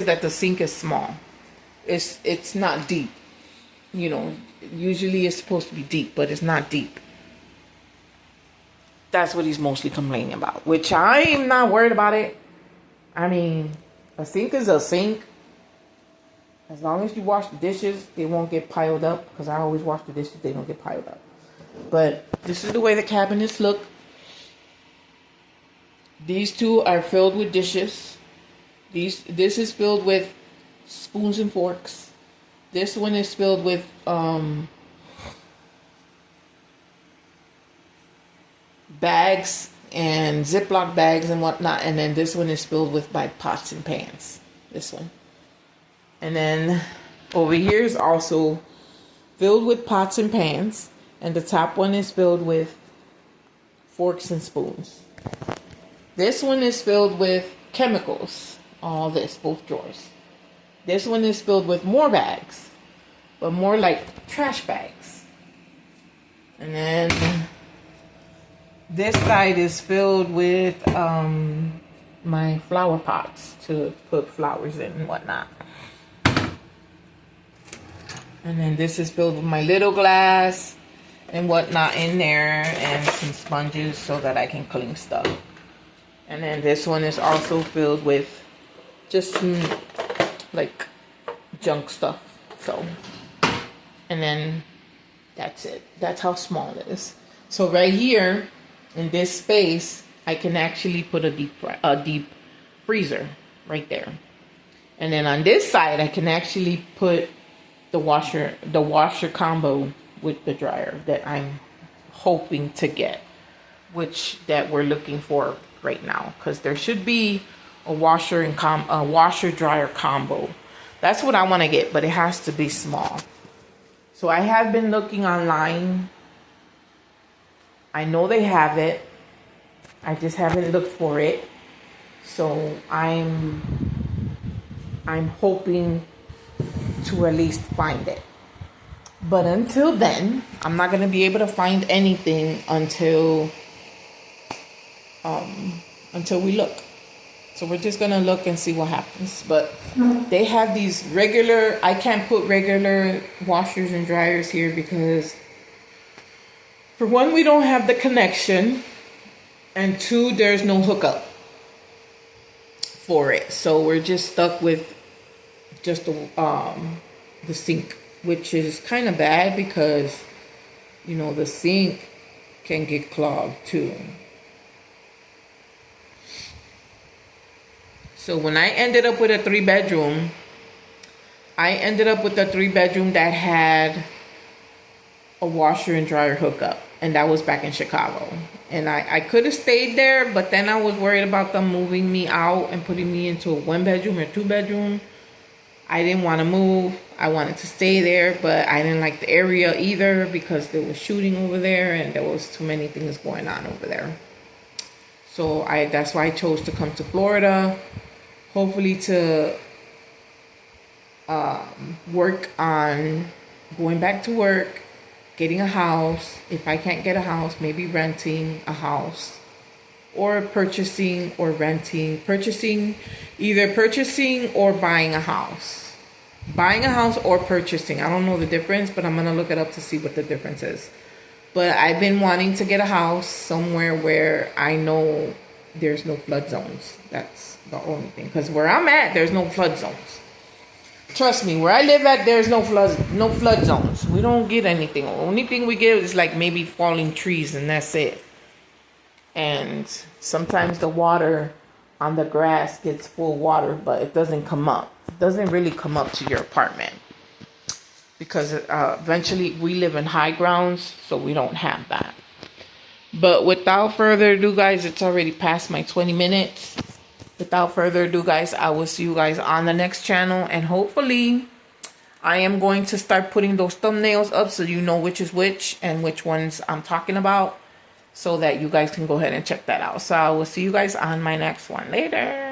that the sink is small. It's not deep. You know, usually it's supposed to be deep, but it's not deep. That's what he's mostly complaining about, which I'm not worried about it. I mean, a sink is a sink. As long as you wash the dishes, they won't get piled up, because I always wash the dishes, they don't get piled up. But this is the way the cabinets look. These two are filled with dishes. This is filled with spoons and forks. This one is filled with bags and Ziploc bags and whatnot. And then this one is filled with my pots and pans. This one. And then over here is also filled with pots and pans. And the top one is filled with forks and spoons. This one is filled with chemicals. All this, both drawers. This one is filled with more bags, but more like trash bags. And then this side is filled with my flower pots to put flowers in and whatnot. And then this is filled with my little glass and whatnot in there, and some sponges so that I can clean stuff. And then this one is also filled with just some like junk stuff. So, and then that's it. That's how small it is. So right here in this space, I can actually put a deep freezer right there. And then on this side, I can actually put the washer combo with the dryer that I'm hoping to get, that we're looking for right now, because there should be a washer dryer combo. That's what I want to get, but it has to be small. So I have been looking online. I know they have it. I just haven't looked for it. So I'm hoping to at least find it. But until then, I'm not going to be able to find anything until we look. So we're just going to look and see what happens. But they have these I can't put regular washers and dryers here because, for one, we don't have the connection. And two, there's no hookup for it. So we're just stuck with just the sink, which is kind of bad because, you know, the sink can get clogged too. So when I ended up with a 3-bedroom, that had a washer and dryer hookup, and that was back in Chicago. And I could have stayed there, but then I was worried about them moving me out and putting me into a 1-bedroom or 2-bedroom. I didn't want to move. I wanted to stay there, but I didn't like the area either because there was shooting over there and there was too many things going on over there. So that's why I chose to come to Florida, hopefully to work on going back to work, getting a house. If I can't get a house, maybe renting a house, or purchasing or renting, either purchasing or buying a house. Buying a house or purchasing. I don't know the difference, but I'm going to look it up to see what the difference is. But I've been wanting to get a house somewhere where I know there's no flood zones. That's the only thing. Because where I'm at, there's no flood zones. Trust me, where I live at, there's no flood zones. We don't get anything. The only thing we get is like maybe falling trees, and that's it. And sometimes the water on the grass gets full water, but it doesn't come up. It doesn't really come up to your apartment. Because eventually we live in high grounds, so we don't have that. But without further ado, guys, it's already past my 20 minutes. Without further ado, guys, I will see you guys on the next channel. And hopefully, I am going to start putting those thumbnails up so you know which is which and which ones I'm talking about, so that you guys can go ahead and check that out. So I will see you guys on my next one. Later.